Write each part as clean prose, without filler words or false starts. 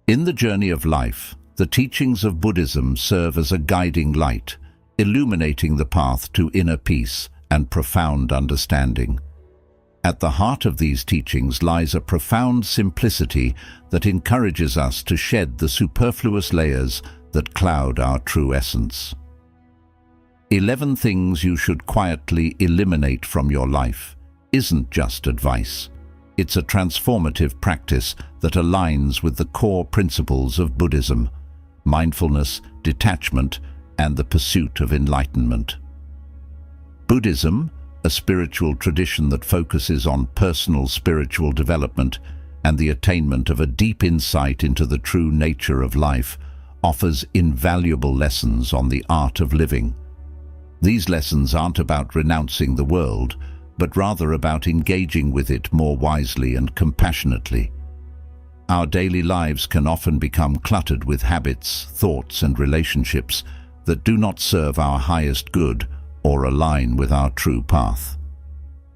In the journey of life, the teachings of Buddhism serve as a guiding light, illuminating the path to inner peace and profound understanding. At the heart of these teachings lies a profound simplicity that encourages us to shed the superfluous layers that cloud our true essence. 11 things you should quietly eliminate from your life isn't just advice. It's a transformative practice that aligns with the core principles of Buddhism: mindfulness, detachment, and the pursuit of enlightenment. Buddhism, a spiritual tradition that focuses on personal spiritual development and the attainment of a deep insight into the true nature of life, offers invaluable lessons on the art of living. These lessons aren't about renouncing the world, but rather about engaging with it more wisely and compassionately. Our daily lives can often become cluttered with habits, thoughts, and relationships that do not serve our highest good or align with our true path.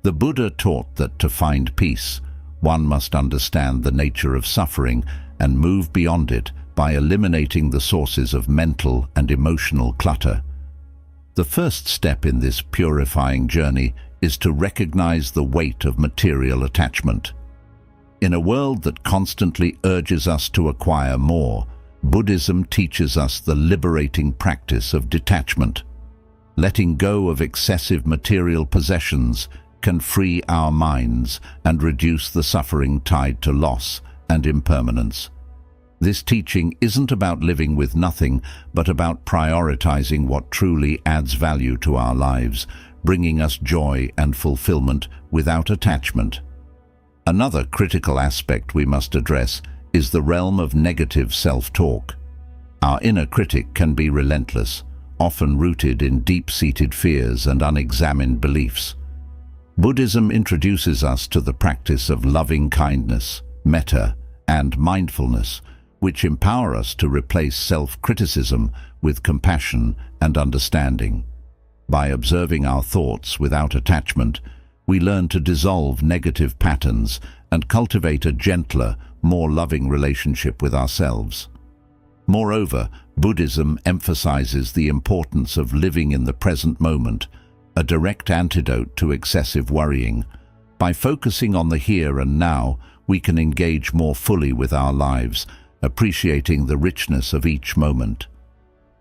The Buddha taught that to find peace, one must understand the nature of suffering and move beyond it by eliminating the sources of mental and emotional clutter. The first step in this purifying journey is to recognize the weight of material attachment. In a world that constantly urges us to acquire more, Buddhism teaches us the liberating practice of detachment. Letting go of excessive material possessions can free our minds and reduce the suffering tied to loss and impermanence. This teaching isn't about living with nothing, but about prioritizing what truly adds value to our lives, bringing us joy and fulfillment without attachment. Another critical aspect we must address is the realm of negative self-talk. Our inner critic can be relentless, often rooted in deep-seated fears and unexamined beliefs. Buddhism introduces us to the practice of loving kindness, metta, and mindfulness, which empower us to replace self-criticism with compassion and understanding. By observing our thoughts without attachment, we learn to dissolve negative patterns and cultivate a gentler, more loving relationship with ourselves. Moreover, Buddhism emphasizes the importance of living in the present moment, a direct antidote to excessive worrying. By focusing on the here and now, we can engage more fully with our lives, appreciating the richness of each moment.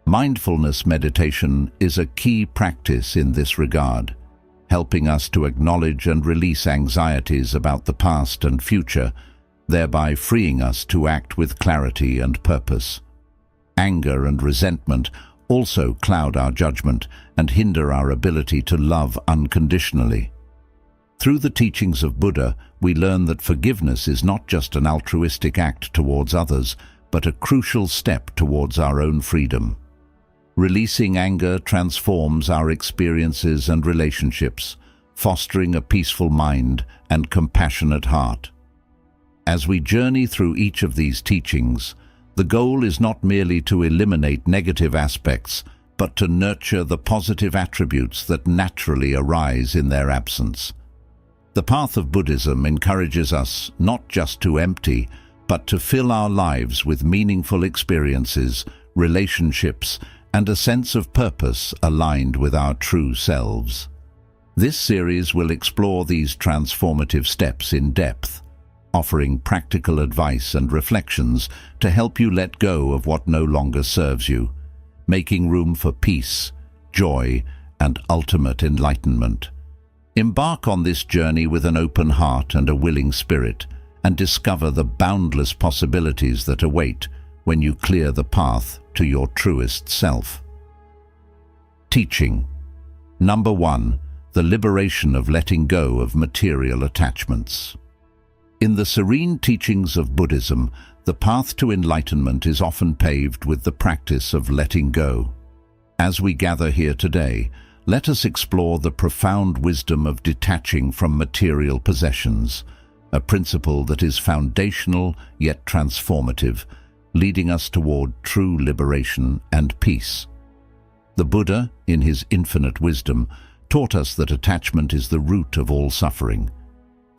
Mindfulness meditation is a key practice in this regard, helping us to acknowledge and release anxieties about the past and future, thereby freeing us to act with clarity and purpose. Anger and resentment also cloud our judgment and hinder our ability to love unconditionally. Through the teachings of Buddha, we learn that forgiveness is not just an altruistic act towards others, but a crucial step towards our own freedom. Releasing anger transforms our experiences and relationships, fostering a peaceful mind and compassionate heart. As we journey through each of these teachings, the goal is not merely to eliminate negative aspects, but to nurture the positive attributes that naturally arise in their absence. The path of Buddhism encourages us not just to empty, but to fill our lives with meaningful experiences, relationships, and a sense of purpose aligned with our true selves. This series will explore these transformative steps in depth, offering practical advice and reflections to help you let go of what no longer serves you, making room for peace, joy, and ultimate enlightenment. Embark on this journey with an open heart and a willing spirit, and discover the boundless possibilities that await when you clear the path to your truest self. Teaching. Number 1. The liberation of letting go of material attachments. In the serene teachings of Buddhism, the path to enlightenment is often paved with the practice of letting go. As we gather here today, let us explore the profound wisdom of detaching from material possessions, a principle that is foundational yet transformative, leading us toward true liberation and peace. The Buddha, in his infinite wisdom, taught us that attachment is the root of all suffering.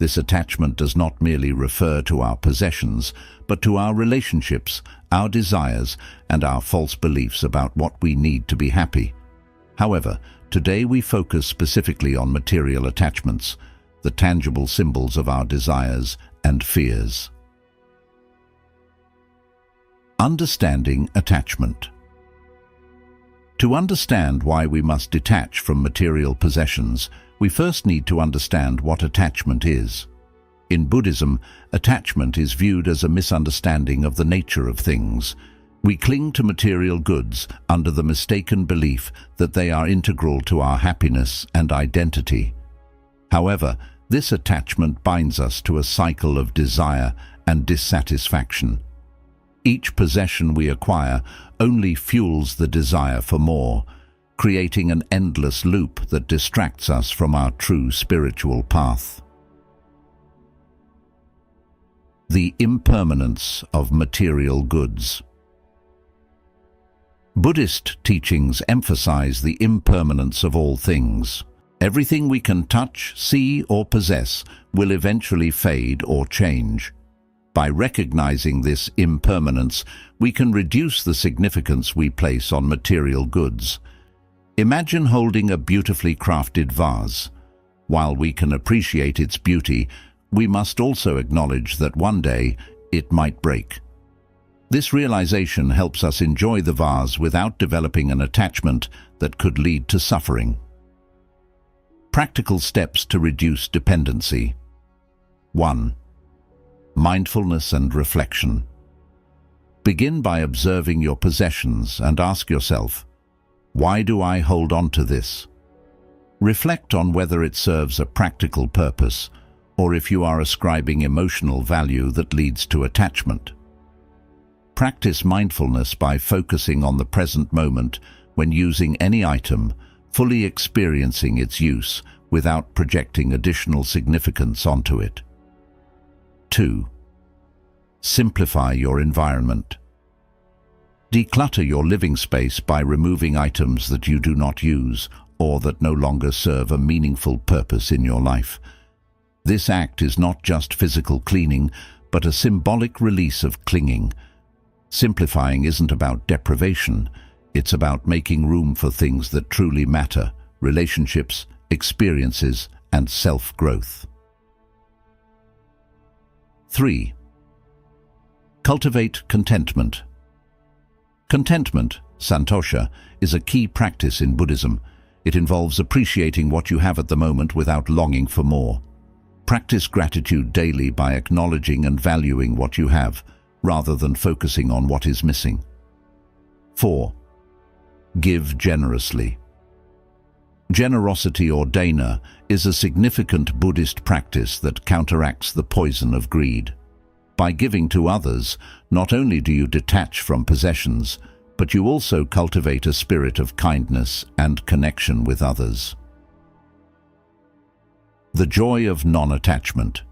This attachment does not merely refer to our possessions, but to our relationships, our desires, and our false beliefs about what we need to be happy. However, today we focus specifically on material attachments, the tangible symbols of our desires and fears. Understanding attachment. To understand why we must detach from material possessions, we first need to understand what attachment is. In Buddhism, attachment is viewed as a misunderstanding of the nature of things. We cling to material goods under the mistaken belief that they are integral to our happiness and identity. However, this attachment binds us to a cycle of desire and dissatisfaction. Each possession we acquire only fuels the desire for more, creating an endless loop that distracts us from our true spiritual path. The impermanence of material goods. Buddhist teachings emphasize the impermanence of all things. Everything we can touch, see, or possess will eventually fade or change. By recognizing this impermanence, we can reduce the significance we place on material goods. Imagine holding a beautifully crafted vase. While we can appreciate its beauty, we must also acknowledge that one day it might break. This realization helps us enjoy the vase without developing an attachment that could lead to suffering. Practical steps to reduce dependency. 1. Mindfulness and reflection. Begin by observing your possessions and ask yourself, why do I hold on to this? Reflect on whether it serves a practical purpose, or if you are ascribing emotional value that leads to attachment. Practice mindfulness by focusing on the present moment when using any item, fully experiencing its use without projecting additional significance onto it. 2. Simplify your environment. Declutter your living space by removing items that you do not use or that no longer serve a meaningful purpose in your life. This act is not just physical cleaning, but a symbolic release of clinging. Simplifying isn't about deprivation, it's about making room for things that truly matter: relationships, experiences, and self-growth. 3. Cultivate contentment. Contentment, santosha, is a key practice in Buddhism. It involves appreciating what you have at the moment without longing for more. Practice gratitude daily by acknowledging and valuing what you have, rather than focusing on what is missing. 4. Give generously. Generosity or dana is a significant Buddhist practice that counteracts the poison of greed. By giving to others, not only do you detach from possessions, but you also cultivate a spirit of kindness and connection with others. The joy of non-attachment.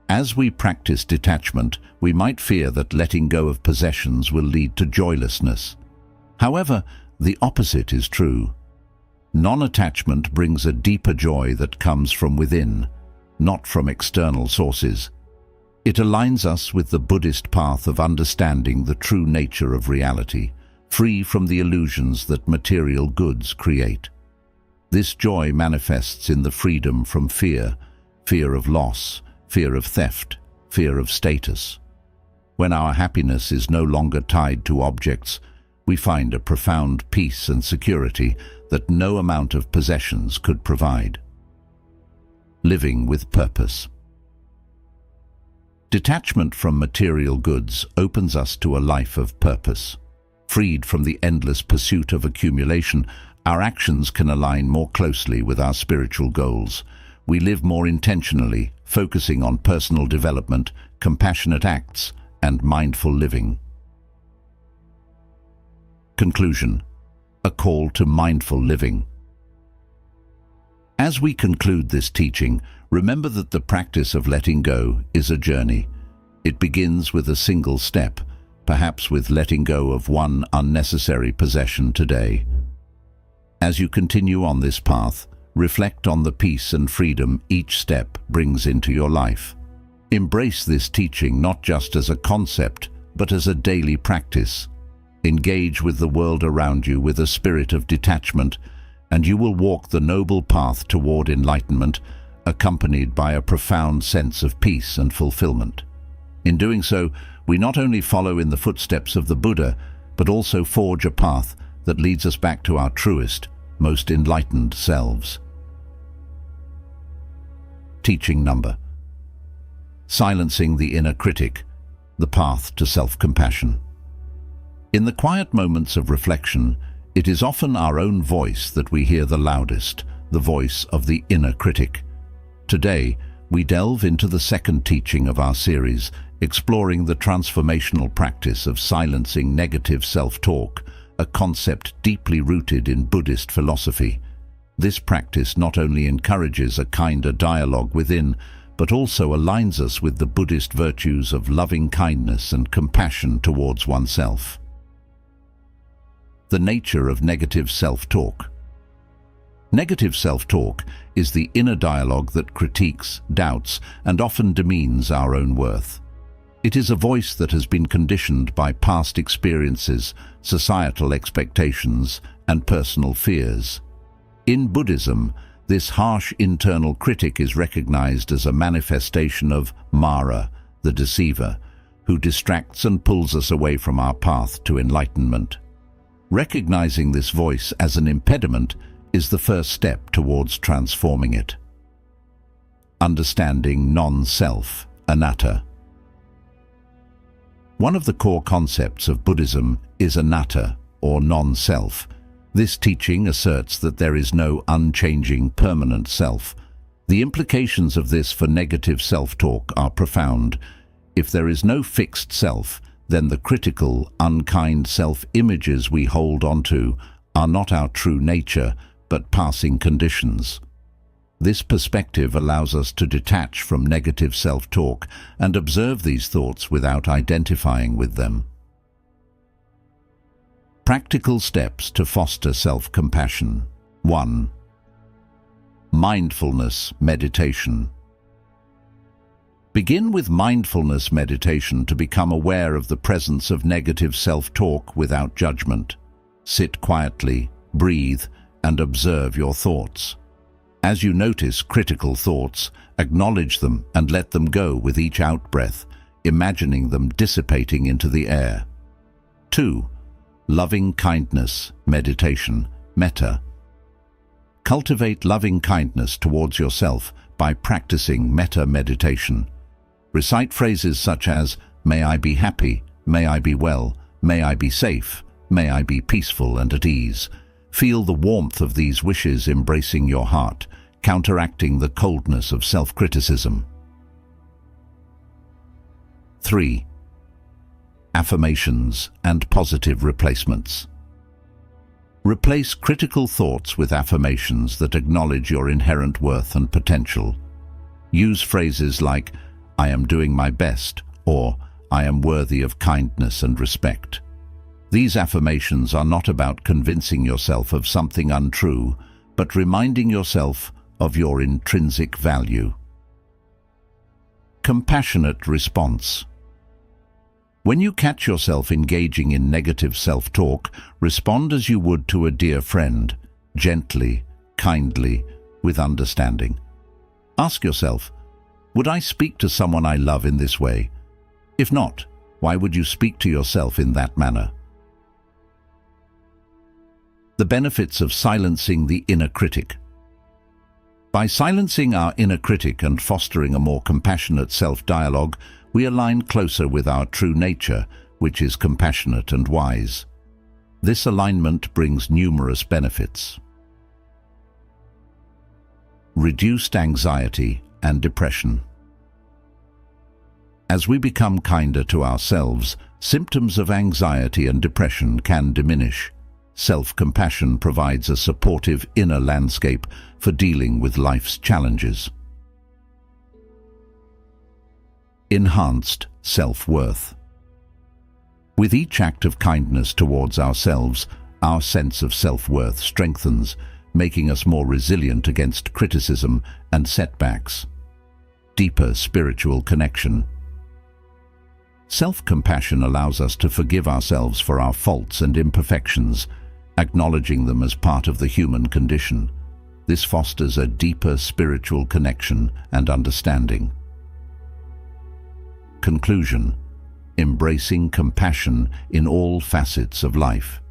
As we practice detachment, we might fear that letting go of possessions will lead to joylessness. However, the opposite is true. Non-attachment brings a deeper joy that comes from within, not from external sources. It aligns us with the Buddhist path of understanding the true nature of reality, free from the illusions that material goods create. This joy manifests in the freedom from fear, fear of loss, fear of theft, fear of status. When our happiness is no longer tied to objects, we find a profound peace and security that no amount of possessions could provide. Living with purpose. Detachment from material goods opens us to a life of purpose. Freed from the endless pursuit of accumulation, our actions can align more closely with our spiritual goals. We live more intentionally, focusing on personal development, compassionate acts, and mindful living. Conclusion. A call to mindful living. As we conclude this teaching, remember that the practice of letting go is a journey. It begins with a single step, perhaps with letting go of one unnecessary possession today. As you continue on this path, Reflect on the peace and freedom each step brings into your life. Embrace this teaching not just as a concept, but as a daily practice. Engage with the world around you with a spirit of detachment, and you will walk the noble path toward enlightenment, accompanied by a profound sense of peace and fulfillment. In doing so, we not only follow in the footsteps of the Buddha, but also forge a path that leads us back to our truest, most enlightened selves. Teaching number: silencing the inner critic, the path to self-compassion. In the quiet moments of reflection, it is often our own voice that we hear the loudest, the voice of the inner critic. Today, we delve into the second teaching of our series, exploring the transformational practice of silencing negative self-talk, a concept deeply rooted in Buddhist philosophy. This practice not only encourages a kinder dialogue within, but also aligns us with the Buddhist virtues of loving kindness and compassion towards oneself. The nature of negative self-talk. Negative self-talk is the inner dialogue that critiques, doubts, and often demeans our own worth. It is a voice that has been conditioned by past experiences, societal expectations, and personal fears. In Buddhism, this harsh internal critic is recognized as a manifestation of Mara, the deceiver, who distracts and pulls us away from our path to enlightenment. Recognizing this voice as an impediment is the first step towards transforming it. Understanding non-self, anatta. One of the core concepts of Buddhism is anatta, or non-self. This teaching asserts that there is no unchanging, permanent self. The implications of this for negative self-talk are profound. If there is no fixed self, then the critical, unkind self-images we hold onto are not our true nature, but passing conditions. This perspective allows us to detach from negative self-talk and observe these thoughts without identifying with them. Practical steps to foster self-compassion. 1. Mindfulness meditation. Begin with mindfulness meditation to become aware of the presence of negative self-talk without judgment. Sit quietly, breathe, and observe your thoughts. As you notice critical thoughts, acknowledge them and let them go with each out-breath, imagining them dissipating into the air. 2. Loving kindness meditation, metta. Cultivate loving kindness towards yourself by practicing metta meditation. Recite phrases such as, "May I be happy, may I be well, may I be safe, may I be peaceful and at ease." Feel the warmth of these wishes embracing your heart, counteracting the coldness of self-criticism. 3. Affirmations and positive replacements. Replace critical thoughts with affirmations that acknowledge your inherent worth and potential. Use phrases like, "I am doing my best," or "I am worthy of kindness and respect." These affirmations are not about convincing yourself of something untrue, but reminding yourself of your intrinsic value. Compassionate response. When you catch yourself engaging in negative self-talk, respond as you would to a dear friend, gently, kindly, with understanding. Ask yourself, would I speak to someone I love in this way? If not, why would you speak to yourself in that manner? The benefits of silencing the inner critic. By silencing our inner critic and fostering a more compassionate self-dialogue, we align closer with our true nature, which is compassionate and wise. This alignment brings numerous benefits. Reduced anxiety and depression. As we become kinder to ourselves, symptoms of anxiety and depression can diminish. Self-compassion provides a supportive inner landscape for dealing with life's challenges. Enhanced self-worth. With each act of kindness towards ourselves, our sense of self-worth strengthens, making us more resilient against criticism and setbacks. Deeper spiritual connection. Self-compassion allows us to forgive ourselves for our faults and imperfections, acknowledging them as part of the human condition. This fosters a deeper spiritual connection and understanding. Conclusion: embracing compassion in all facets of life.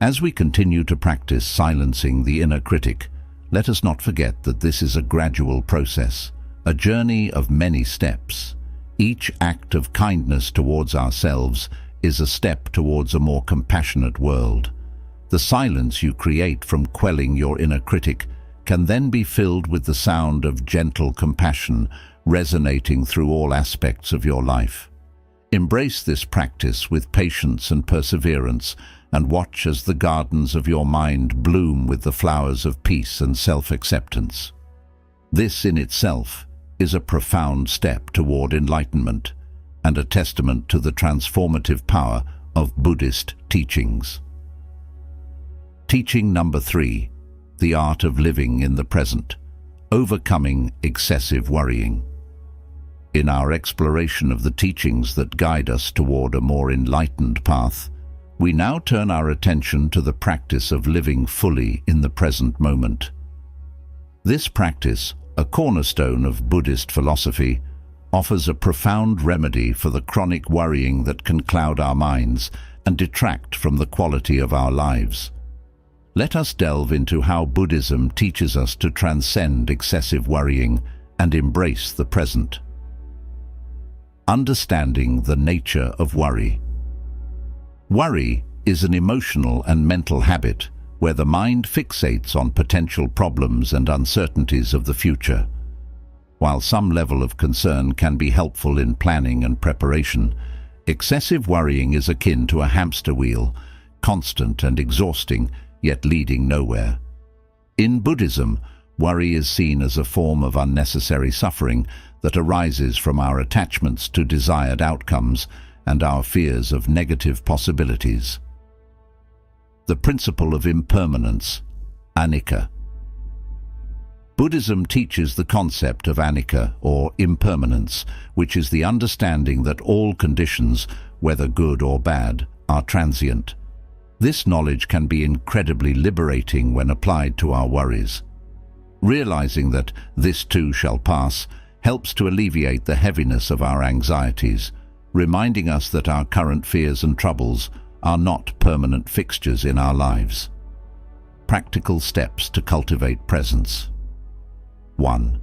As we continue to practice silencing the inner critic, let us not forget that this is a gradual process, a journey of many steps. Each act of kindness towards ourselves is a step towards a more compassionate world. The silence you create from quelling your inner critic can then be filled with the sound of gentle compassion resonating through all aspects of your life. Embrace this practice with patience and perseverance, and watch as the gardens of your mind bloom with the flowers of peace and self-acceptance. This in itself is a profound step toward enlightenment and a testament to the transformative power of Buddhist teachings. Teaching number 3, the art of living in the present, overcoming excessive worrying. In our exploration of the teachings that guide us toward a more enlightened path, we now turn our attention to the practice of living fully in the present moment. This practice, a cornerstone of Buddhist philosophy, offers a profound remedy for the chronic worrying that can cloud our minds and detract from the quality of our lives. Let us delve into how Buddhism teaches us to transcend excessive worrying and embrace the present. Understanding the nature of worry. Worry is an emotional and mental habit where the mind fixates on potential problems and uncertainties of the future. While some level of concern can be helpful in planning and preparation, excessive worrying is akin to a hamster wheel, constant and exhausting, yet leading nowhere. In Buddhism, worry is seen as a form of unnecessary suffering that arises from our attachments to desired outcomes and our fears of negative possibilities. The principle of impermanence, anicca. Buddhism teaches the concept of anicca, or impermanence, which is the understanding that all conditions, whether good or bad, are transient. This knowledge can be incredibly liberating when applied to our worries. Realizing that this too shall pass helps to alleviate the heaviness of our anxieties, reminding us that our current fears and troubles are not permanent fixtures in our lives. Practical steps to cultivate presence. 1.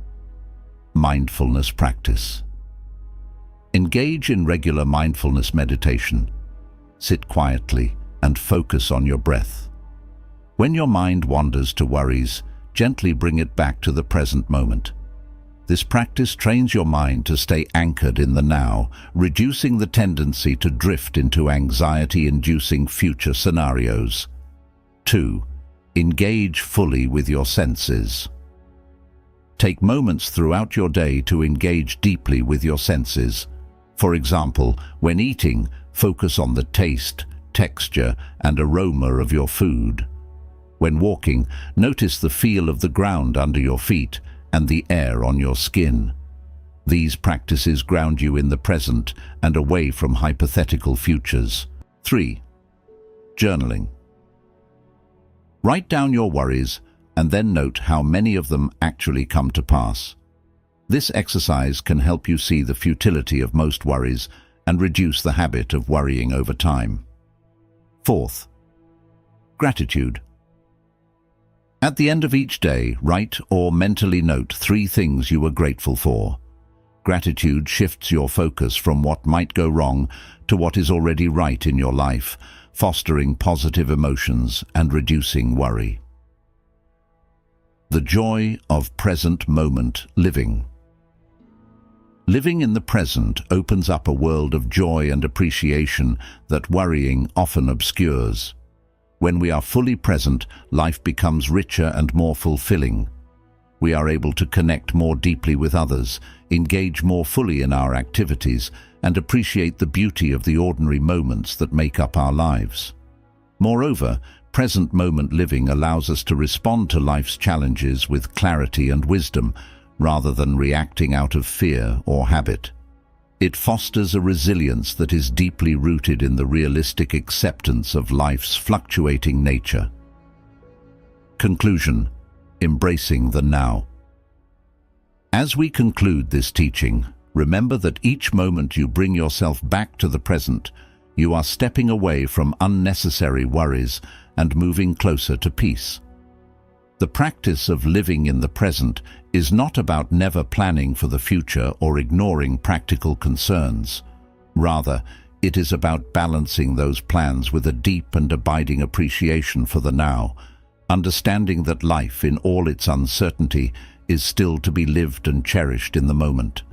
Mindfulness practice. Engage in regular mindfulness meditation. Sit quietly and focus on your breath. When your mind wanders to worries, gently bring it back to the present moment. This practice trains your mind to stay anchored in the now, reducing the tendency to drift into anxiety-inducing future scenarios. 2. Engage fully with your senses. Take moments throughout your day to engage deeply with your senses. For example, when eating, focus on the taste, texture, and aroma of your food. When walking, notice the feel of the ground under your feet and the air on your skin. These practices ground you in the present and away from hypothetical futures. 3. Journaling. Write down your worries and then note how many of them actually come to pass. This exercise can help you see the futility of most worries and reduce the habit of worrying over time. 4th, gratitude. At the end of each day, write or mentally note 3 things you were grateful for. Gratitude shifts your focus from what might go wrong to what is already right in your life, fostering positive emotions and reducing worry. The joy of present moment living. Living in the present opens up a world of joy and appreciation that worrying often obscures. When we are fully present, life becomes richer and more fulfilling. We are able to connect more deeply with others, engage more fully in our activities, and appreciate the beauty of the ordinary moments that make up our lives. Moreover, present moment living allows us to respond to life's challenges with clarity and wisdom, rather than reacting out of fear or habit. It fosters a resilience that is deeply rooted in the realistic acceptance of life's fluctuating nature. Conclusion: embracing the now. As we conclude this teaching, remember that each moment you bring yourself back to the present, you are stepping away from unnecessary worries and moving closer to peace. The practice of living in the present is not about never planning for the future or ignoring practical concerns. Rather, it is about balancing those plans with a deep and abiding appreciation for the now, understanding that life in all its uncertainty is still to be lived and cherished in the moment.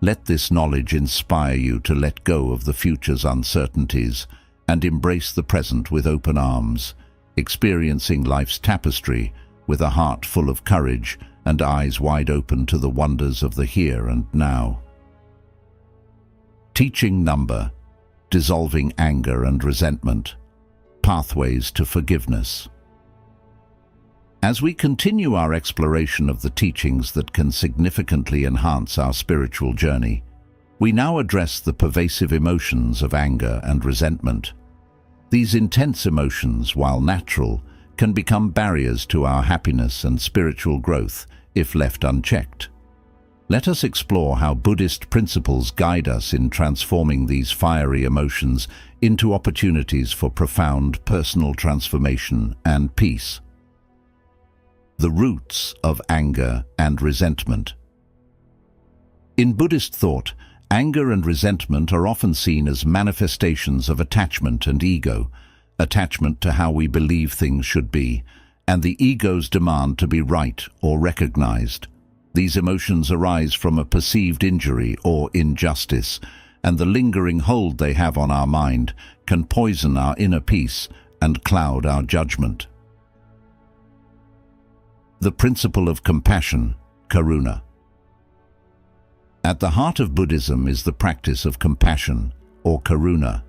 Let this knowledge inspire you to let go of the future's uncertainties and embrace the present with open arms, experiencing life's tapestry with a heart full of courage and eyes wide open to the wonders of the here and now. Teaching number: dissolving anger and resentment. Pathways to forgiveness. As we continue our exploration of the teachings that can significantly enhance our spiritual journey, we now address the pervasive emotions of anger and resentment. These intense emotions, while natural, can become barriers to our happiness and spiritual growth if left unchecked. Let us explore how Buddhist principles guide us in transforming these fiery emotions into opportunities for profound personal transformation and peace. The roots of anger and resentment. In Buddhist thought, anger and resentment are often seen as manifestations of attachment and ego, attachment to how we believe things should be, and the ego's demand to be right or recognized. These emotions arise from a perceived injury or injustice, and the lingering hold they have on our mind can poison our inner peace and cloud our judgment. The principle of compassion, karuna. At the heart of Buddhism is the practice of compassion, or karuna.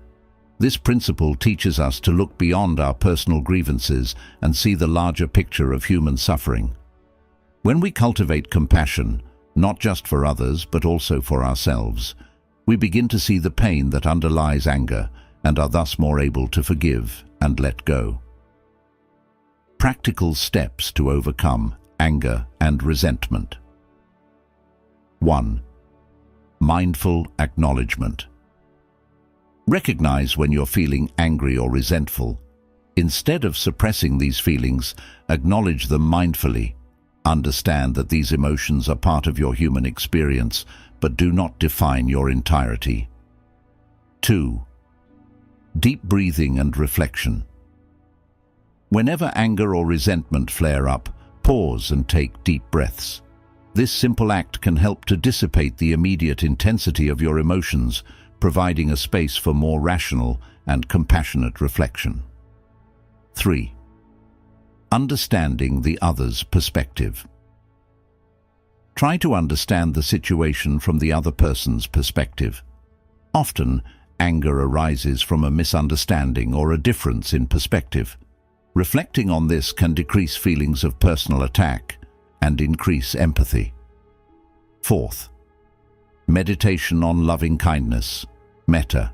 This principle teaches us to look beyond our personal grievances and see the larger picture of human suffering. When we cultivate compassion, not just for others but also for ourselves, we begin to see the pain that underlies anger and are thus more able to forgive and let go. Practical steps to overcome anger and resentment. 1. Mindful acknowledgement. Recognize when you're feeling angry or resentful. Instead of suppressing these feelings, acknowledge them mindfully. Understand that these emotions are part of your human experience, but do not define your entirety. 2. Deep breathing and reflection. Whenever anger or resentment flare up, pause and take deep breaths. This simple act can help to dissipate the immediate intensity of your emotions, providing a space for more rational and compassionate reflection. 3. Understanding the other's perspective. Try to understand the situation from the other person's perspective. Often, anger arises from a misunderstanding or a difference in perspective. Reflecting on this can decrease feelings of personal attack and increase empathy. 4th, meditation on loving kindness, metta.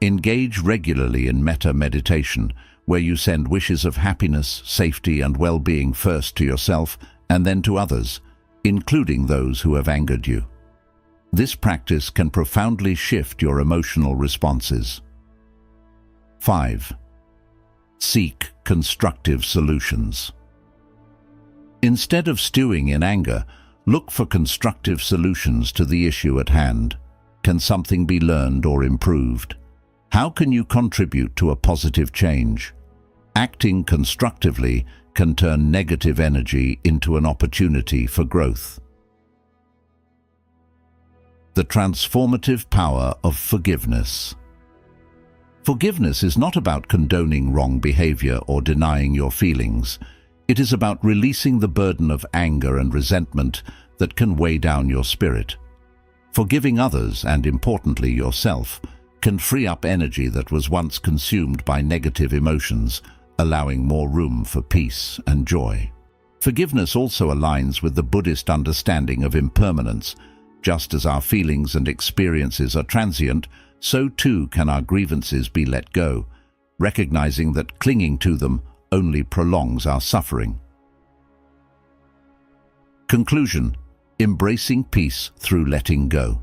Engage regularly in metta meditation, where you send wishes of happiness, safety, and well-being first to yourself and then to others, including those who have angered you. This practice can profoundly shift your emotional responses. 5. Seek constructive solutions. Instead of stewing in anger, look for constructive solutions to the issue at hand. Can something be learned or improved? How can you contribute to a positive change? Acting constructively can turn negative energy into an opportunity for growth. The transformative power of forgiveness. Forgiveness is not about condoning wrong behavior or denying your feelings. It is about releasing the burden of anger and resentment that can weigh down your spirit. Forgiving others, and importantly yourself, can free up energy that was once consumed by negative emotions, allowing more room for peace and joy. Forgiveness also aligns with the Buddhist understanding of impermanence. Just as our feelings and experiences are transient, so too can our grievances be let go, recognizing that clinging to them only prolongs our suffering. Conclusion: embracing peace through letting go.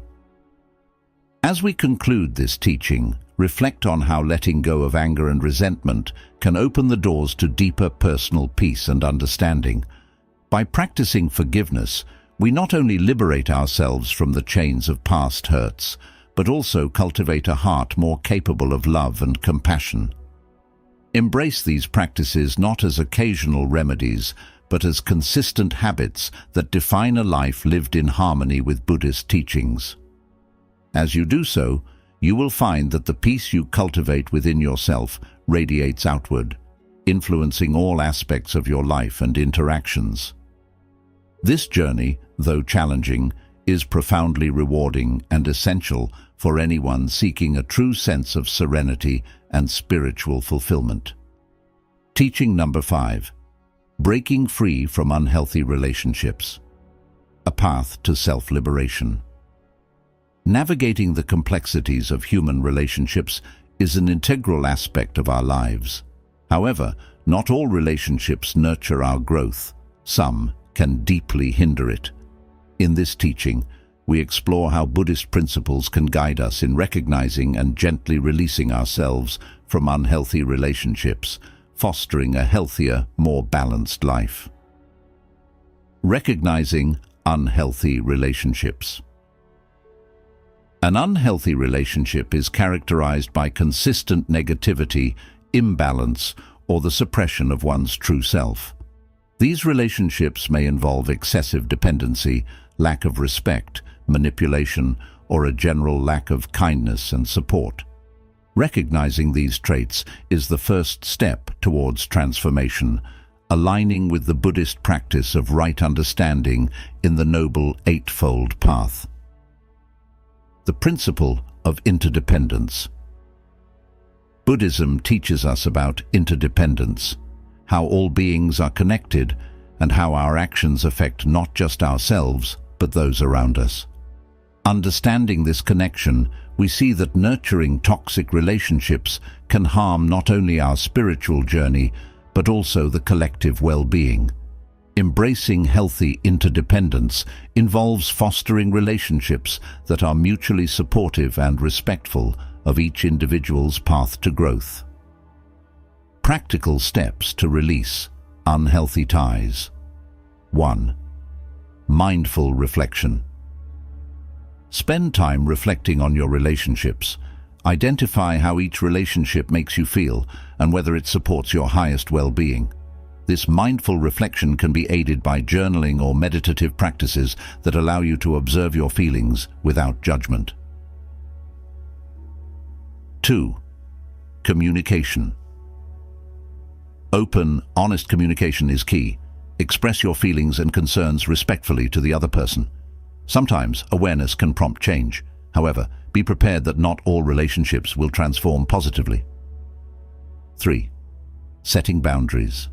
As we conclude this teaching, reflect on how letting go of anger and resentment can open the doors to deeper personal peace and understanding. By practicing forgiveness, we not only liberate ourselves from the chains of past hurts, but also cultivate a heart more capable of love and compassion. Embrace these practices not as occasional remedies, but as consistent habits that define a life lived in harmony with Buddhist teachings. As you do so, you will find that the peace you cultivate within yourself radiates outward, influencing all aspects of your life and interactions. This journey, though challenging, is profoundly rewarding and essential for anyone seeking a true sense of serenity and spiritual fulfillment. Teaching number 5. Breaking free from unhealthy relationships. A path to self-liberation. Navigating the complexities of human relationships is an integral aspect of our lives. However, not all relationships nurture our growth. Some can deeply hinder it. In this teaching, we explore how Buddhist principles can guide us in recognizing and gently releasing ourselves from unhealthy relationships, fostering a healthier, more balanced life. Recognizing unhealthy relationships. An unhealthy relationship is characterized by consistent negativity, imbalance, or the suppression of one's true self. These relationships may involve excessive dependency, lack of respect, manipulation, or a general lack of kindness and support. Recognizing these traits is the first step towards transformation, aligning with the Buddhist practice of right understanding in the Noble Eightfold Path. The principle of interdependence. Buddhism teaches us about interdependence, how all beings are connected, and how our actions affect not just ourselves, but those around us. Understanding this connection, we see that nurturing toxic relationships can harm not only our spiritual journey, but also the collective well-being. Embracing healthy interdependence involves fostering relationships that are mutually supportive and respectful of each individual's path to growth. Practical steps to release unhealthy ties. 1. Mindful reflection. Spend time reflecting on your relationships. Identify how each relationship makes you feel and whether it supports your highest well-being. This mindful reflection can be aided by journaling or meditative practices that allow you to observe your feelings without judgment. 2. Communication. Open, honest communication is key. Express your feelings and concerns respectfully to the other person. Sometimes awareness can prompt change. However, be prepared that not all relationships will transform positively. 3. Setting boundaries.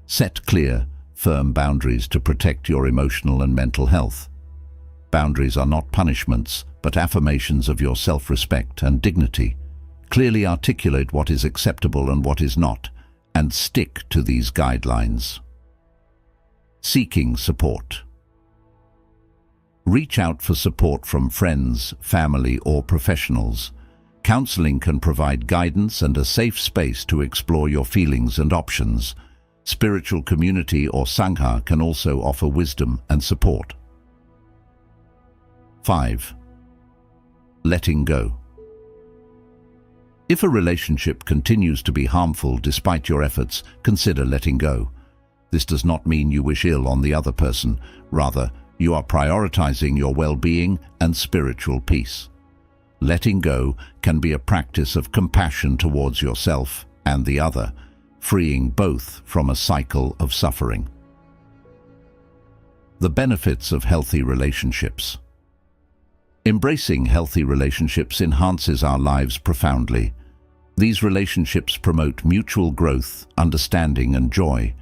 Set clear, firm boundaries to protect your emotional and mental health. Boundaries are not punishments, but affirmations of your self-respect and dignity. Clearly articulate what is acceptable and what is not, and stick to these guidelines. Seeking support. Reach out for support from friends, family, or professionals. Counseling can provide guidance and a safe space to explore your feelings and options. Spiritual community or sangha can also offer wisdom and support. 5. Letting go. If a relationship continues to be harmful despite your efforts, consider letting go. This does not mean you wish ill on the other person. Rather, you are prioritizing your well-being and spiritual peace. Letting go can be a practice of compassion towards yourself and the other, freeing both from a cycle of suffering. The benefits of healthy relationships. Embracing healthy relationships enhances our lives profoundly. These relationships promote mutual growth, understanding, and joy.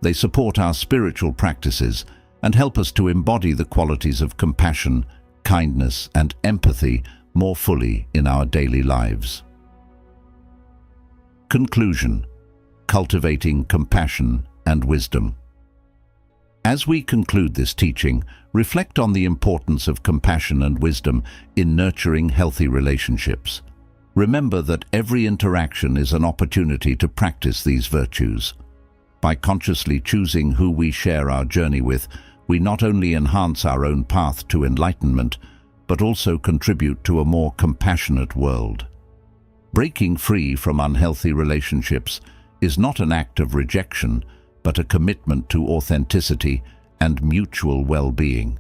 They support our spiritual practices and help us to embody the qualities of compassion, kindness, and empathy more fully in our daily lives. Conclusion: cultivating compassion and wisdom. As we conclude this teaching, reflect on the importance of compassion and wisdom in nurturing healthy relationships. Remember that every interaction is an opportunity to practice these virtues. By consciously choosing who we share our journey with, we not only enhance our own path to enlightenment, but also contribute to a more compassionate world. Breaking free from unhealthy relationships is not an act of rejection, but a commitment to authenticity and mutual well-being.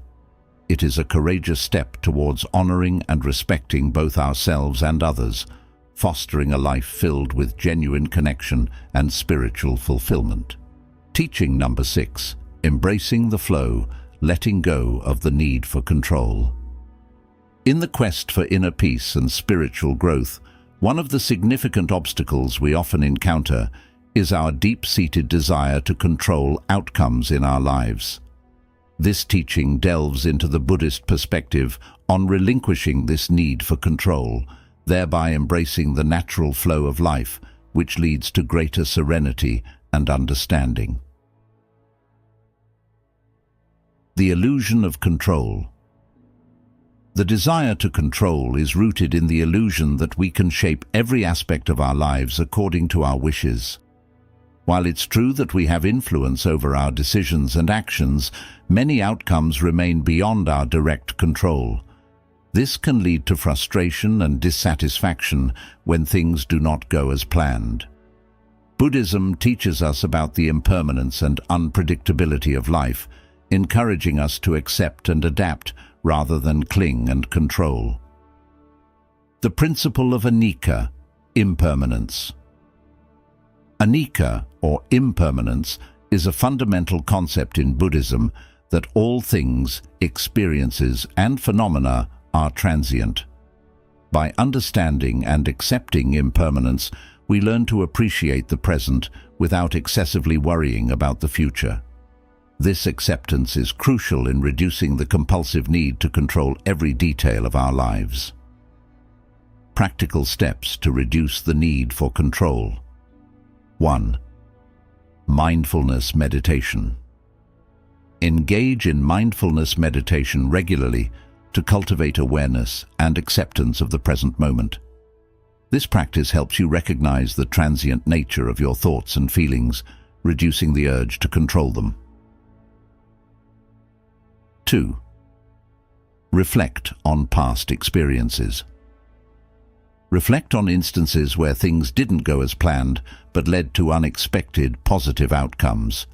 It is a courageous step towards honoring and respecting both ourselves and others, fostering a life filled with genuine connection and spiritual fulfillment. Teaching number 6: embracing the flow, letting go of the need for control. In the quest for inner peace and spiritual growth, one of the significant obstacles we often encounter is our deep-seated desire to control outcomes in our lives. This teaching delves into the Buddhist perspective on relinquishing this need for control, thereby embracing the natural flow of life, which leads to greater serenity and understanding. The illusion of control. The desire to control is rooted in the illusion that we can shape every aspect of our lives according to our wishes. While it's true that we have influence over our decisions and actions, many outcomes remain beyond our direct control. This can lead to frustration and dissatisfaction when things do not go as planned. Buddhism teaches us about the impermanence and unpredictability of life, encouraging us to accept and adapt rather than cling and control. The principle of anicca, impermanence. Anicca, or impermanence, is a fundamental concept in Buddhism that all things, experiences, and phenomena are transient. By understanding and accepting impermanence, we learn to appreciate the present without excessively worrying about the future. This acceptance is crucial in reducing the compulsive need to control every detail of our lives. Practical steps to reduce the need for control. 1. Mindfulness meditation. Engage in mindfulness meditation regularly to cultivate awareness and acceptance of the present moment. This practice helps you recognize the transient nature of your thoughts and feelings, reducing the urge to control them. 2. Reflect on past experiences. Reflect on instances where things didn't go as planned but led to unexpected positive outcomes.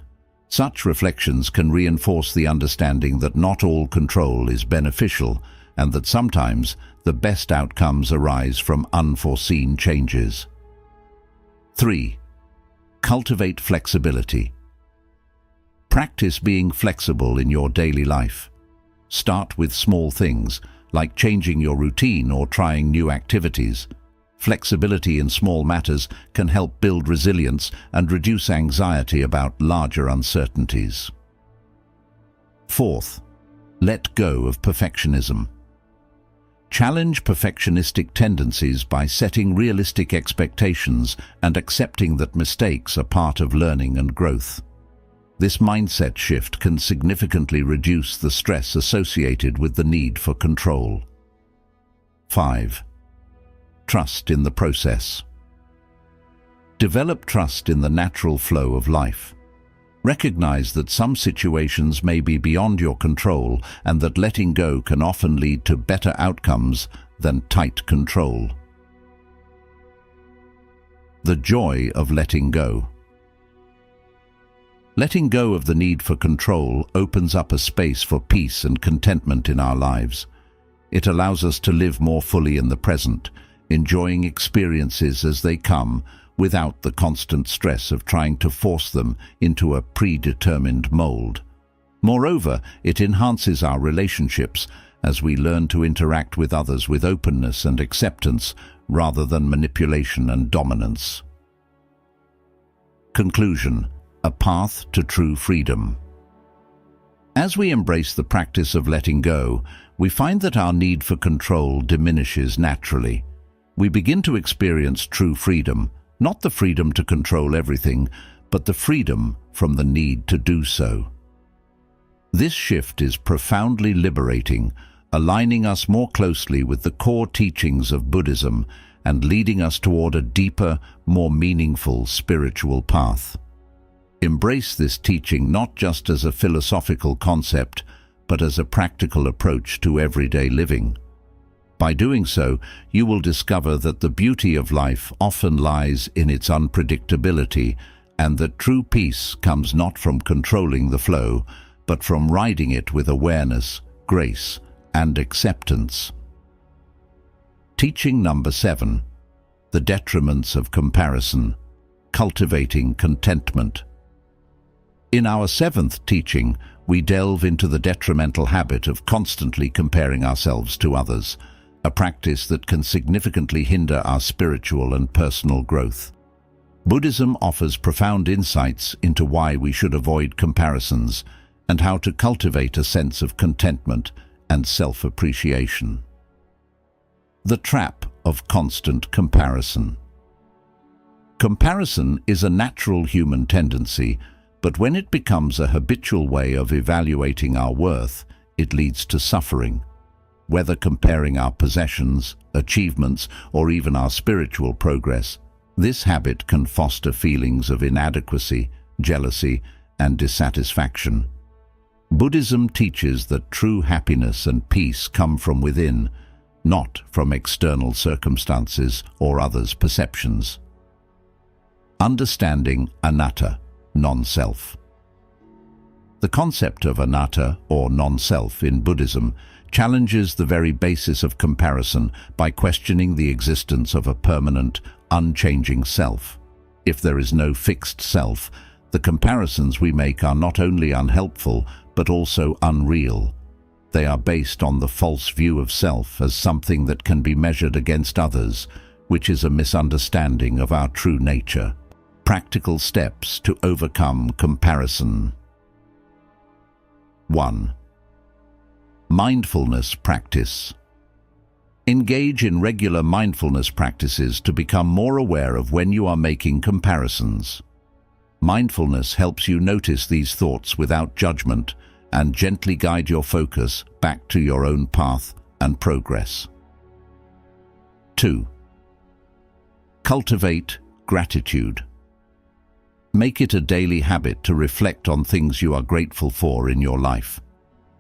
Such reflections can reinforce the understanding that not all control is beneficial and that sometimes the best outcomes arise from unforeseen changes. 3. Cultivate flexibility. Practice being flexible in your daily life. Start with small things, like changing your routine or trying new activities. Flexibility in small matters can help build resilience and reduce anxiety about larger uncertainties. 4th, let go of perfectionism. Challenge perfectionistic tendencies by setting realistic expectations and accepting that mistakes are part of learning and growth. This mindset shift can significantly reduce the stress associated with the need for control. 5. Trust in the process. Develop trust in the natural flow of life. Recognize that some situations may be beyond your control and that letting go can often lead to better outcomes than tight control. The joy of letting go. Letting go of the need for control opens up a space for peace and contentment in our lives. It allows us to live more fully in the present, enjoying experiences as they come without the constant stress of trying to force them into a predetermined mold. Moreover, it enhances our relationships as we learn to interact with others with openness and acceptance rather than manipulation and dominance. Conclusion: a path to true freedom. As we embrace the practice of letting go, we find that our need for control diminishes naturally. We begin to experience true freedom, not the freedom to control everything, but the freedom from the need to do so. This shift is profoundly liberating, aligning us more closely with the core teachings of Buddhism and leading us toward a deeper, more meaningful spiritual path. Embrace this teaching not just as a philosophical concept, but as a practical approach to everyday living. By doing so, you will discover that the beauty of life often lies in its unpredictability, and that true peace comes not from controlling the flow, but from riding it with awareness, grace, and acceptance. Teaching number 7. The detriments of comparison. Cultivating contentment. In our 7th teaching, we delve into the detrimental habit of constantly comparing ourselves to others, a practice that can significantly hinder our spiritual and personal growth. Buddhism offers profound insights into why we should avoid comparisons and how to cultivate a sense of contentment and self-appreciation. The trap of constant comparison. Comparison is a natural human tendency, but when it becomes a habitual way of evaluating our worth, it leads to suffering. Whether comparing our possessions, achievements, or even our spiritual progress, this habit can foster feelings of inadequacy, jealousy, and dissatisfaction. Buddhism teaches that true happiness and peace come from within, not from external circumstances or others' perceptions. Understanding anatta, non-self. The concept of anatta, or non-self, in Buddhism challenges the very basis of comparison by questioning the existence of a permanent, unchanging self. If there is no fixed self, the comparisons we make are not only unhelpful, but also unreal. They are based on the false view of self as something that can be measured against others, which is a misunderstanding of our true nature. Practical steps to overcome comparison. 1. Mindfulness practice. Engage in regular mindfulness practices to become more aware of when you are making comparisons. Mindfulness helps you notice these thoughts without judgment and gently guide your focus back to your own path and progress. 2. Cultivate gratitude. Make it a daily habit to reflect on things you are grateful for in your life.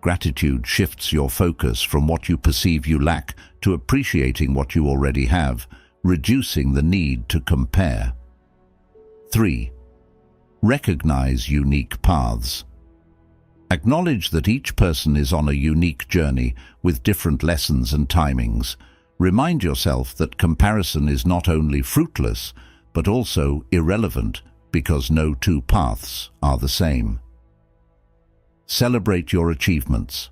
Gratitude shifts your focus from what you perceive you lack to appreciating what you already have, reducing the need to compare. 3. Recognize unique paths. Acknowledge that each person is on a unique journey with different lessons and timings. Remind yourself that comparison is not only fruitless, but also irrelevant, because no two paths are the same. Celebrate your achievements.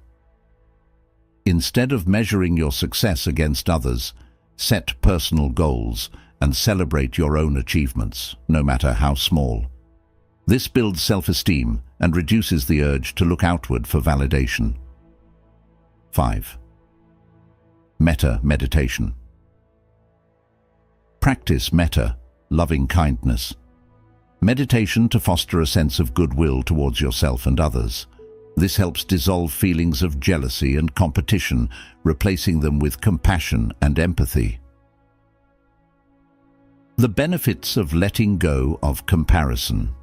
Instead of measuring your success against others, set personal goals and celebrate your own achievements, no matter how small. This builds self-esteem and reduces the urge to look outward for validation. 5. Metta meditation. Practice metta, loving kindness. Meditation to foster a sense of goodwill towards yourself and others. This helps dissolve feelings of jealousy and competition, replacing them with compassion and empathy. The benefits of letting go of comparison.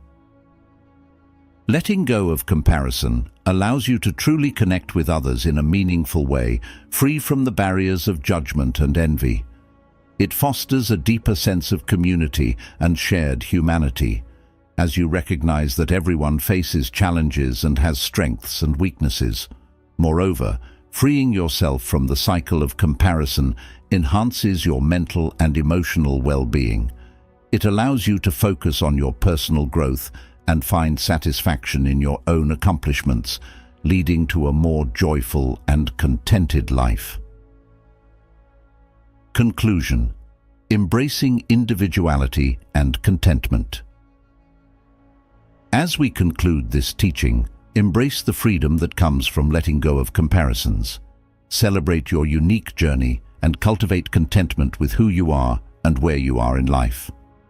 Letting go of comparison allows you to truly connect with others in a meaningful way, free from the barriers of judgment and envy. It fosters a deeper sense of community and shared humanity, as you recognize that everyone faces challenges and has strengths and weaknesses. Moreover, freeing yourself from the cycle of comparison enhances your mental and emotional well-being. It allows you to focus on your personal growth and find satisfaction in your own accomplishments, leading to a more joyful and contented life. Conclusion: embracing individuality and contentment. As we conclude this teaching, embrace the freedom that comes from letting go of comparisons. Celebrate your unique journey and cultivate contentment with who you are and where you are in life.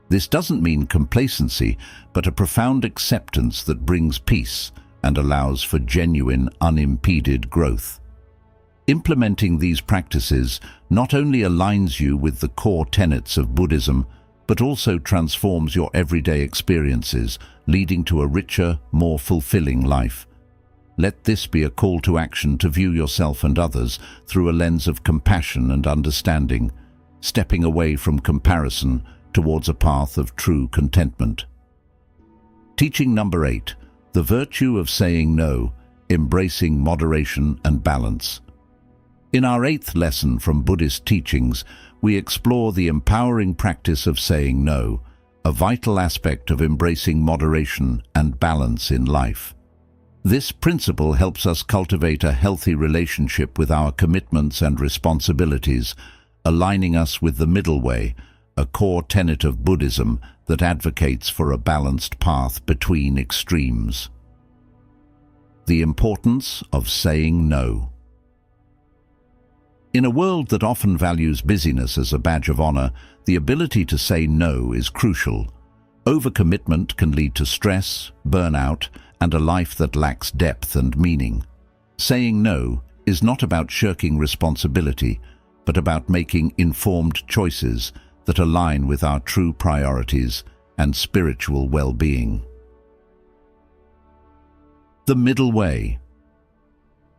This doesn't mean complacency, but a profound acceptance that brings peace and allows for genuine, unimpeded growth. Implementing these practices not only aligns you with the core tenets of Buddhism, but also transforms your everyday experiences, leading to a richer, more fulfilling life. Let this be a call to action to view yourself and others through a lens of compassion and understanding, stepping away from comparison towards a path of true contentment. Teaching number 8, the virtue of saying no, embracing moderation and balance. In our 8th lesson from Buddhist teachings, we explore the empowering practice of saying no, a vital aspect of embracing moderation and balance in life. This principle helps us cultivate a healthy relationship with our commitments and responsibilities, aligning us with the middle way, a core tenet of Buddhism that advocates for a balanced path between extremes. The importance of saying no. In a world that often values busyness as a badge of honor, the ability to say no is crucial. Overcommitment can lead to stress, burnout, and a life that lacks depth and meaning. Saying no is not about shirking responsibility, but about making informed choices that align with our true priorities and spiritual well-being. The middle way.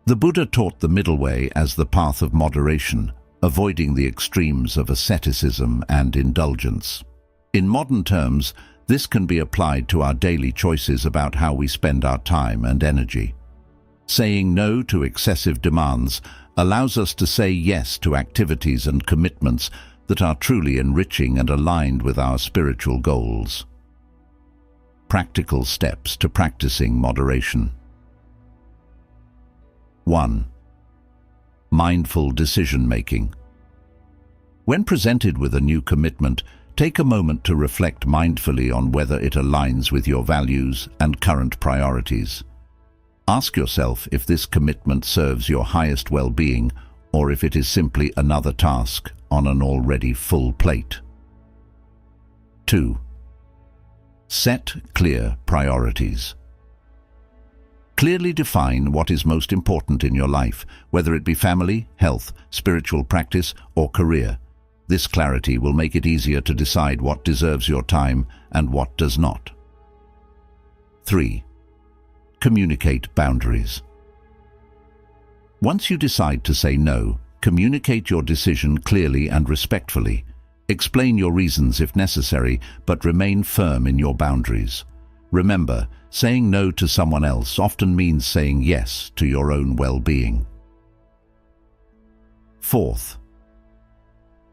The Buddha taught the middle way as the path of moderation, avoiding the extremes of asceticism and indulgence. In modern terms, this can be applied to our daily choices about how we spend our time and energy. Saying no to excessive demands allows us to say yes to activities and commitments that are truly enriching and aligned with our spiritual goals. Practical steps to practicing moderation. 1. Mindful decision-making. When presented with a new commitment, take a moment to reflect mindfully on whether it aligns with your values and current priorities. Ask yourself if this commitment serves your highest well-being or if it is simply another task on an already full plate. 2. Set clear priorities. Clearly define what is most important in your life, whether it be family, health, spiritual practice, or career. This clarity will make it easier to decide what deserves your time and what does not. 3. Communicate boundaries. Once you decide to say no, communicate your decision clearly and respectfully. Explain your reasons if necessary, but remain firm in your boundaries. Remember, saying no to someone else often means saying yes to your own well-being. 4th,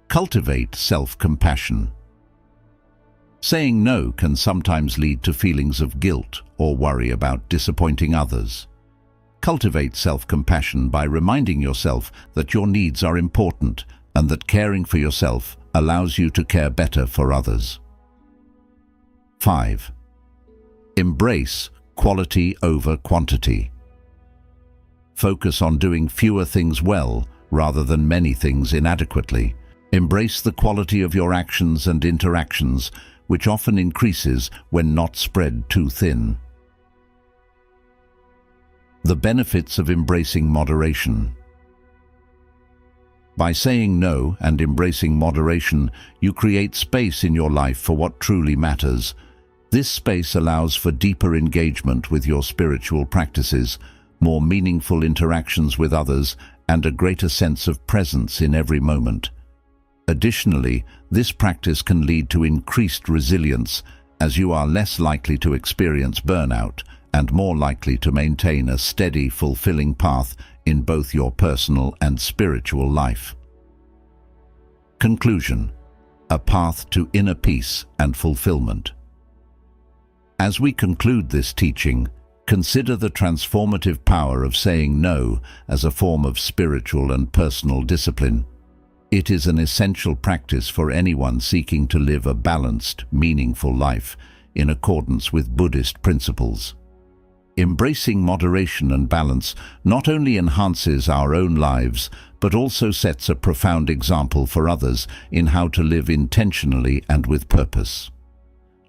cultivate self-compassion. Saying no can sometimes lead to feelings of guilt or worry about disappointing others. Cultivate self-compassion by reminding yourself that your needs are important and that caring for yourself allows you to care better for others. 5. Embrace quality over quantity. Focus on doing fewer things well rather than many things inadequately. Embrace the quality of your actions and interactions, which often increases when not spread too thin. The benefits of embracing moderation. By saying no and embracing moderation, you create space in your life for what truly matters. This space allows for deeper engagement with your spiritual practices, more meaningful interactions with others, and a greater sense of presence in every moment. Additionally, this practice can lead to increased resilience, as you are less likely to experience burnout and more likely to maintain a steady, fulfilling path in both your personal and spiritual life. Conclusion: a path to inner peace and fulfillment. As we conclude this teaching, Consider the transformative power of saying no as a form of spiritual and personal discipline. It is an essential practice for anyone seeking to live a balanced, meaningful life in accordance with Buddhist principles. Embracing moderation and balance not only enhances our own lives, but also sets a profound example for others in how to live intentionally and with purpose.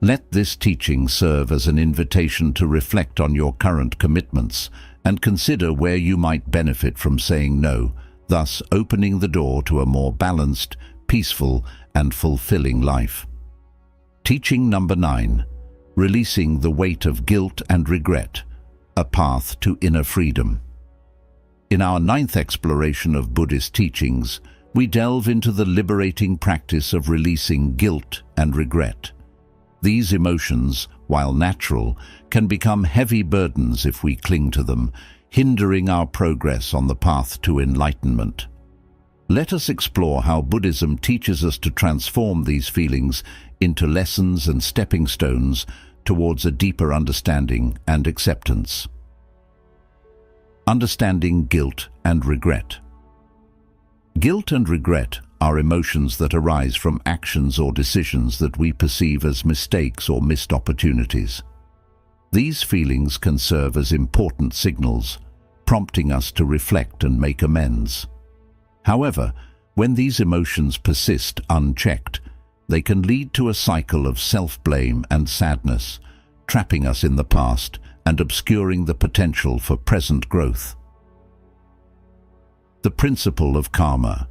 Let this teaching serve as an invitation to reflect on your current commitments and consider where you might benefit from saying no, thus opening the door to a more balanced, peaceful, and fulfilling life. Teaching number 9. Releasing the weight of guilt and regret, a path to inner freedom. In our 9th exploration of Buddhist teachings, we delve into the liberating practice of releasing guilt and regret. These emotions, while natural, can become heavy burdens if we cling to them, hindering our progress on the path to enlightenment. Let us explore how Buddhism teaches us to transform these feelings into lessons and stepping stones towards a deeper understanding and acceptance. Understanding guilt and regret. Guilt and regret are emotions that arise from actions or decisions that we perceive as mistakes or missed opportunities. These feelings can serve as important signals, prompting us to reflect and make amends. However, when these emotions persist unchecked, they can lead to a cycle of self-blame and sadness, trapping us in the past and obscuring the potential for present growth. The principle of karma.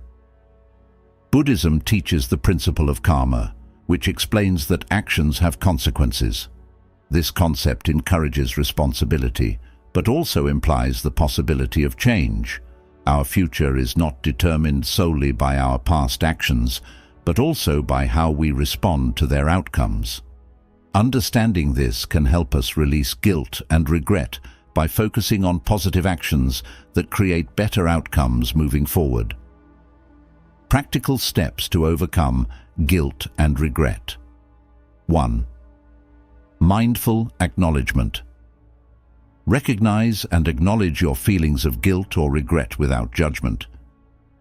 Buddhism teaches the principle of karma, which explains that actions have consequences. This concept encourages responsibility, but also implies the possibility of change. Our future is not determined solely by our past actions, but also by how we respond to their outcomes. Understanding this can help us release guilt and regret by focusing on positive actions that create better outcomes moving forward. Practical steps to overcome guilt and regret. 1. Mindful acknowledgement. Recognize and acknowledge your feelings of guilt or regret without judgment.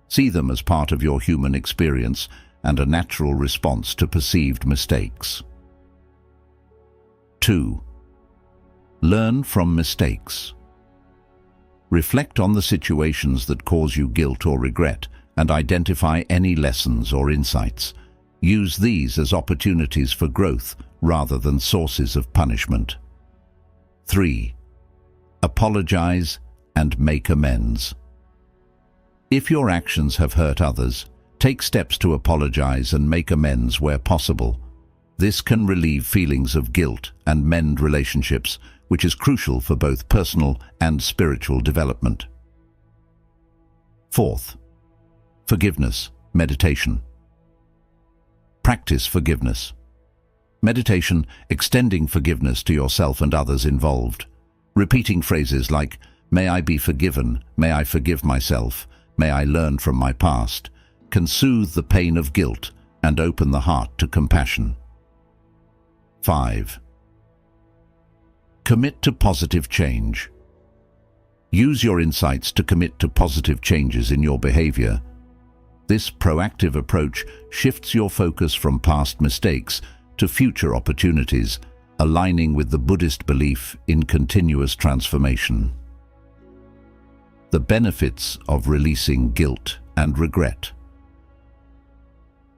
See them as part of your human experience and a natural response to perceived mistakes. 2. Learn from mistakes. Reflect on the situations that cause you guilt or regret and identify any lessons or insights. Use these as opportunities for growth rather than sources of punishment. 3. Apologize and make amends. If your actions have hurt others, take steps to apologize and make amends where possible. This can relieve feelings of guilt and mend relationships, which is crucial for both personal and spiritual development. 4th, forgiveness, meditation. Practice forgiveness. Meditation, extending forgiveness to yourself and others involved. Repeating phrases like, "May I be forgiven, may I forgive myself, may I learn from my past," can soothe the pain of guilt and open the heart to compassion. 5. Commit to positive change. Use your insights to commit to positive changes in your behavior. This proactive approach shifts your focus from past mistakes to future opportunities, aligning with the Buddhist belief in continuous transformation. The benefits of releasing guilt and regret.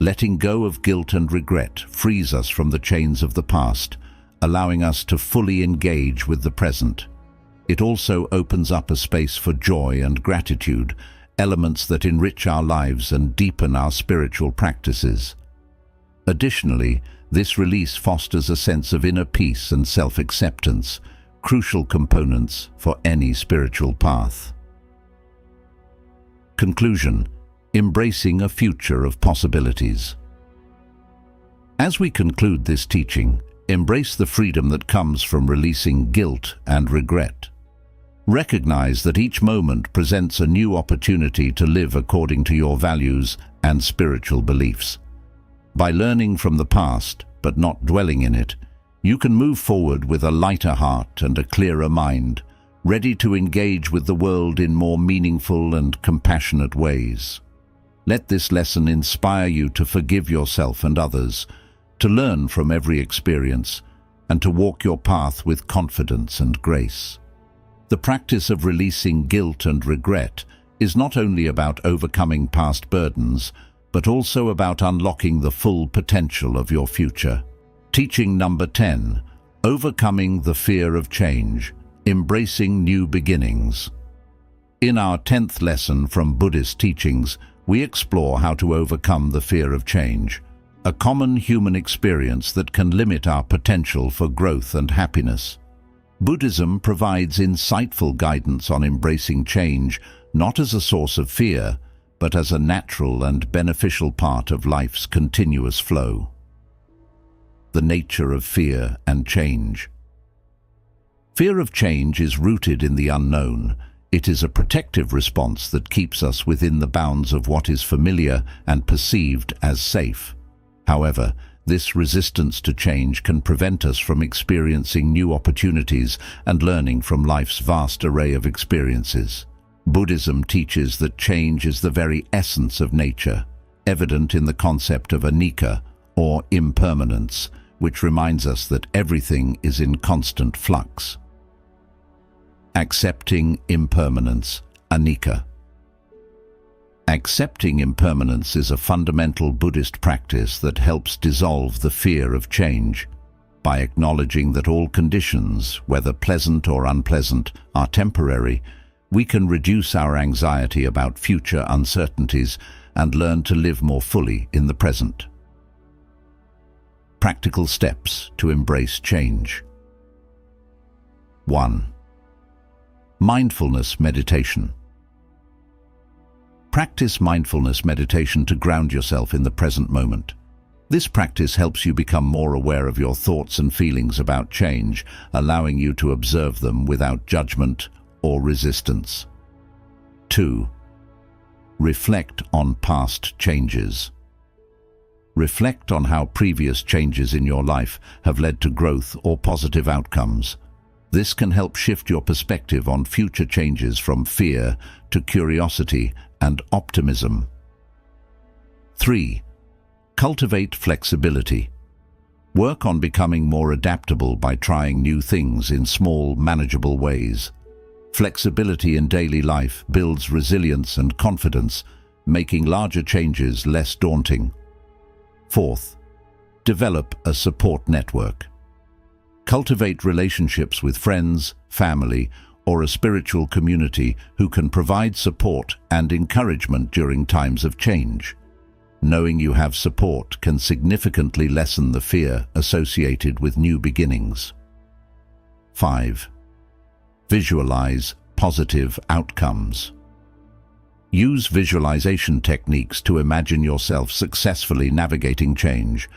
Letting go of guilt and regret frees us from the chains of the past, allowing us to fully engage with the present. It also opens up a space for joy and gratitude, elements that enrich our lives and deepen our spiritual practices. Additionally, this release fosters a sense of inner peace and self-acceptance, crucial components for any spiritual path. Conclusion: embracing a future of possibilities. As we conclude this teaching, embrace the freedom that comes from releasing guilt and regret. Recognize that each moment presents a new opportunity to live according to your values and spiritual beliefs. By learning from the past, but not dwelling in it, You can move forward with a lighter heart and a clearer mind, ready to engage with the world in more meaningful and compassionate ways. Let this lesson inspire you to forgive yourself and others, to learn from every experience, and to walk your path with confidence and grace. The practice of releasing guilt and regret is not only about overcoming past burdens, but also about unlocking the full potential of your future. Teaching number 10, overcoming the fear of change, embracing new beginnings. In our 10th lesson from Buddhist teachings, we explore how to overcome the fear of change, a common human experience that can limit our potential for growth and happiness. Buddhism provides insightful guidance on embracing change, not as a source of fear, but as a natural and beneficial part of life's continuous flow. The nature of fear and change. Fear of change is rooted in the unknown. It is a protective response that keeps us within the bounds of what is familiar and perceived as safe. However, this resistance to change can prevent us from experiencing new opportunities and learning from life's vast array of experiences. Buddhism teaches that change is the very essence of nature, evident in the concept of anicca, or impermanence, which reminds us that everything is in constant flux. Accepting impermanence, anicca. Accepting impermanence is a fundamental Buddhist practice that helps dissolve the fear of change. By acknowledging that all conditions, whether pleasant or unpleasant, are temporary, we can reduce our anxiety about future uncertainties and learn to live more fully in the present. Practical steps to embrace change. 1. Mindfulness meditation. Practice mindfulness meditation to ground yourself in the present moment. This practice helps you become more aware of your thoughts and feelings about change, allowing you to observe them without judgment or resistance. 2. Reflect on past changes. Reflect on how previous changes in your life have led to growth or positive outcomes. This can help shift your perspective on future changes from fear to curiosity and optimism. 3. Cultivate flexibility. Work on becoming more adaptable by trying new things in small, manageable ways. Flexibility in daily life builds resilience and confidence, making larger changes less daunting. 4th, develop a support network. Cultivate relationships with friends, family, or a spiritual community who can provide support and encouragement during times of change. Knowing you have support can significantly lessen the fear associated with new beginnings. 5. Visualize positive outcomes. Use visualization techniques to imagine yourself successfully navigating change.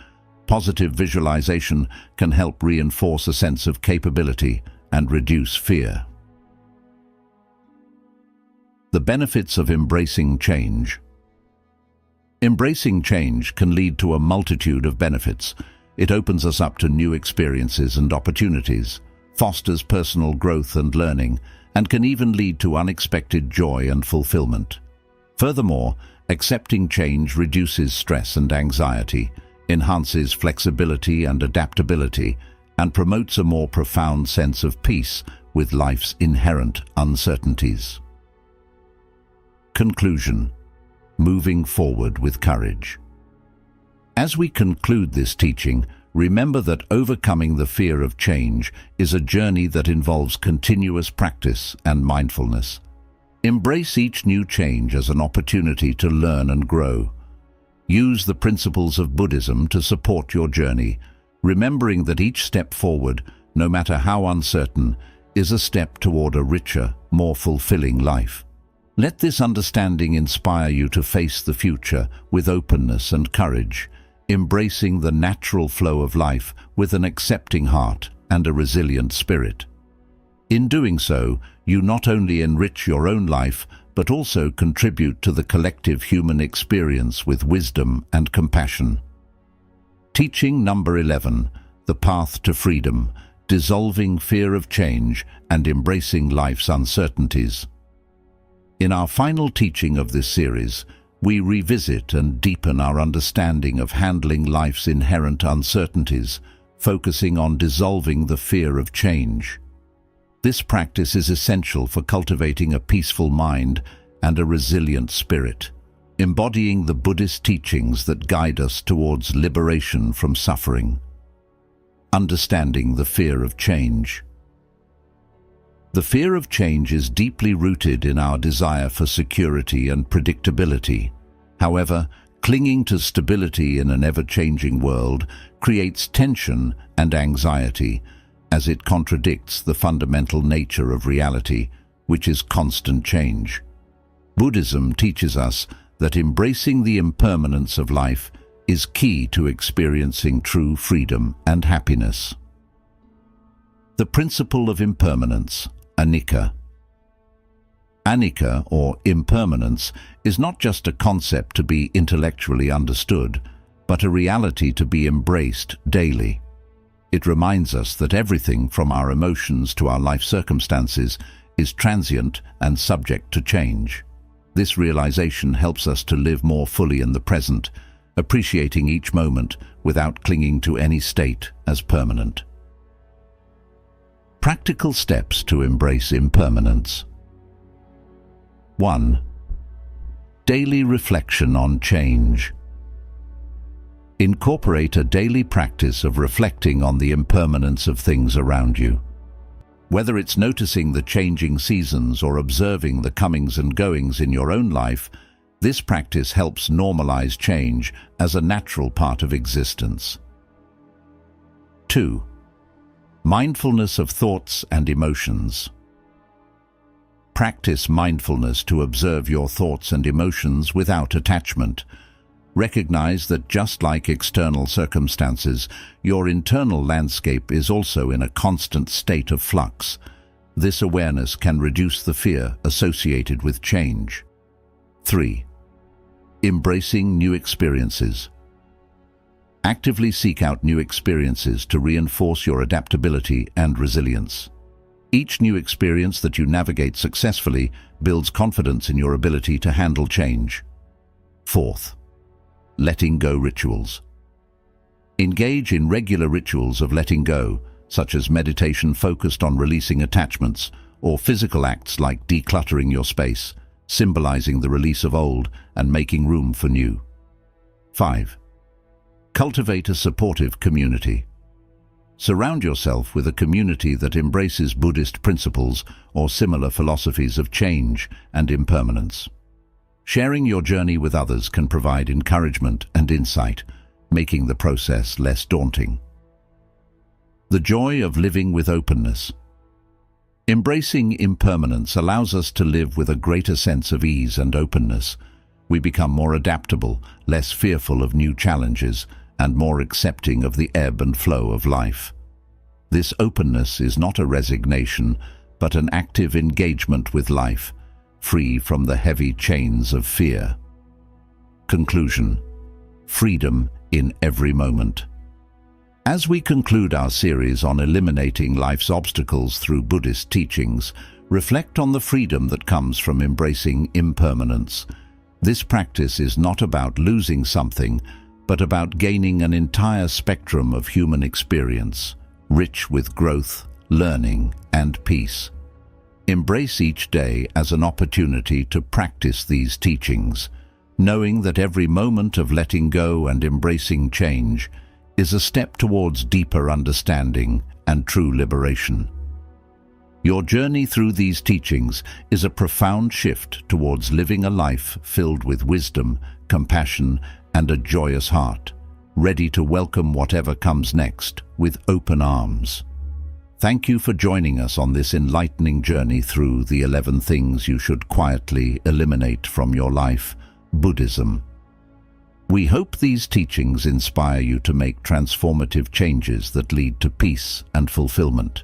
Positive visualization can help reinforce a sense of capability and reduce fear. The benefits of embracing change. Embracing change can lead to a multitude of benefits. It opens us up to new experiences and opportunities, fosters personal growth and learning, and can even lead to unexpected joy and fulfillment. Furthermore, accepting change reduces stress and anxiety, enhances flexibility and adaptability, and promotes a more profound sense of peace with life's inherent uncertainties. Conclusion: moving forward with courage. As we conclude this teaching, remember that overcoming the fear of change is a journey that involves continuous practice and mindfulness. Embrace each new change as an opportunity to learn and grow. Use the principles of Buddhism to support your journey, remembering that each step forward, no matter how uncertain, is a step toward a richer, more fulfilling life. Let this understanding inspire you to face the future with openness and courage, embracing the natural flow of life with an accepting heart and a resilient spirit. In doing so, you not only enrich your own life, but also contribute to the collective human experience with wisdom and compassion. Teaching number 11. the path to freedom, dissolving fear of change and embracing life's uncertainties. In our final teaching of this series, we revisit and deepen our understanding of handling life's inherent uncertainties, focusing on dissolving the fear of change. This practice is essential for cultivating a peaceful mind and a resilient spirit, embodying the Buddhist teachings that guide us towards liberation from suffering. Understanding the fear of change. The fear of change is deeply rooted in our desire for security and predictability. However, clinging to stability in an ever-changing world creates tension and anxiety, as it contradicts the fundamental nature of reality, which is constant change. Buddhism teaches us that embracing the impermanence of life is key to experiencing true freedom and happiness. The principle of impermanence, anicca. Anicca, or impermanence, is not just a concept to be intellectually understood, but a reality to be embraced daily. It reminds us that everything from our emotions to our life circumstances is transient and subject to change. This realization helps us to live more fully in the present, appreciating each moment without clinging to any state as permanent. Practical steps to embrace impermanence. 1. Daily reflection on change. Incorporate a daily practice of reflecting on the impermanence of things around you. Whether it's noticing the changing seasons or observing the comings and goings in your own life, this practice helps normalize change as a natural part of existence. 2. Mindfulness of thoughts and emotions. Practice mindfulness to observe your thoughts and emotions without attachment. Recognize that just like external circumstances, your internal landscape is also in a constant state of flux. This awareness can reduce the fear associated with change. 3. Embracing new experiences. Actively seek out new experiences to reinforce your adaptability and resilience. Each new experience that you navigate successfully builds confidence in your ability to handle change. 4th, letting go rituals. Engage in regular rituals of letting go, such as meditation focused on releasing attachments, or physical acts like decluttering your space, symbolizing the release of old and making room for new. 5. Cultivate a supportive community. Surround yourself with a community that embraces Buddhist principles or similar philosophies of change and impermanence. Sharing your journey with others can provide encouragement and insight, making the process less daunting. The joy of living with openness. Embracing impermanence allows us to live with a greater sense of ease and openness. We become more adaptable, less fearful of new challenges, and more accepting of the ebb and flow of life. This openness is not a resignation, but an active engagement with life, free from the heavy chains of fear. Conclusion: freedom in every moment. As we conclude our series on eliminating life's obstacles through Buddhist teachings, reflect on the freedom that comes from embracing impermanence. This practice is not about losing something, but about gaining an entire spectrum of human experience, rich with growth, learning, and peace. Embrace each day as an opportunity to practice these teachings, knowing that every moment of letting go and embracing change is a step towards deeper understanding and true liberation. Your journey through these teachings is a profound shift towards living a life filled with wisdom, compassion, and a joyous heart, ready to welcome whatever comes next with open arms. Thank you for joining us on this enlightening journey through the 11 things you should quietly eliminate from your life, Buddhism. We hope these teachings inspire you to make transformative changes that lead to peace and fulfillment.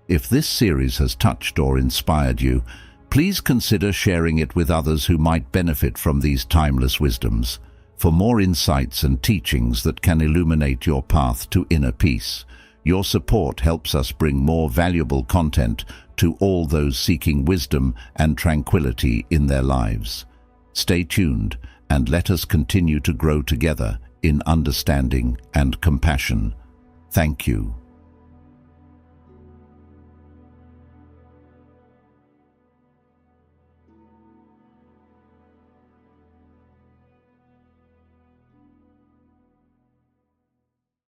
If this series has touched or inspired you, please consider sharing it with others who might benefit from these timeless wisdoms. for more insights and teachings that can illuminate your path to inner peace. Your support helps us bring more valuable content to all those seeking wisdom and tranquility in their lives. Stay tuned and let us continue to grow together in understanding and compassion. Thank you.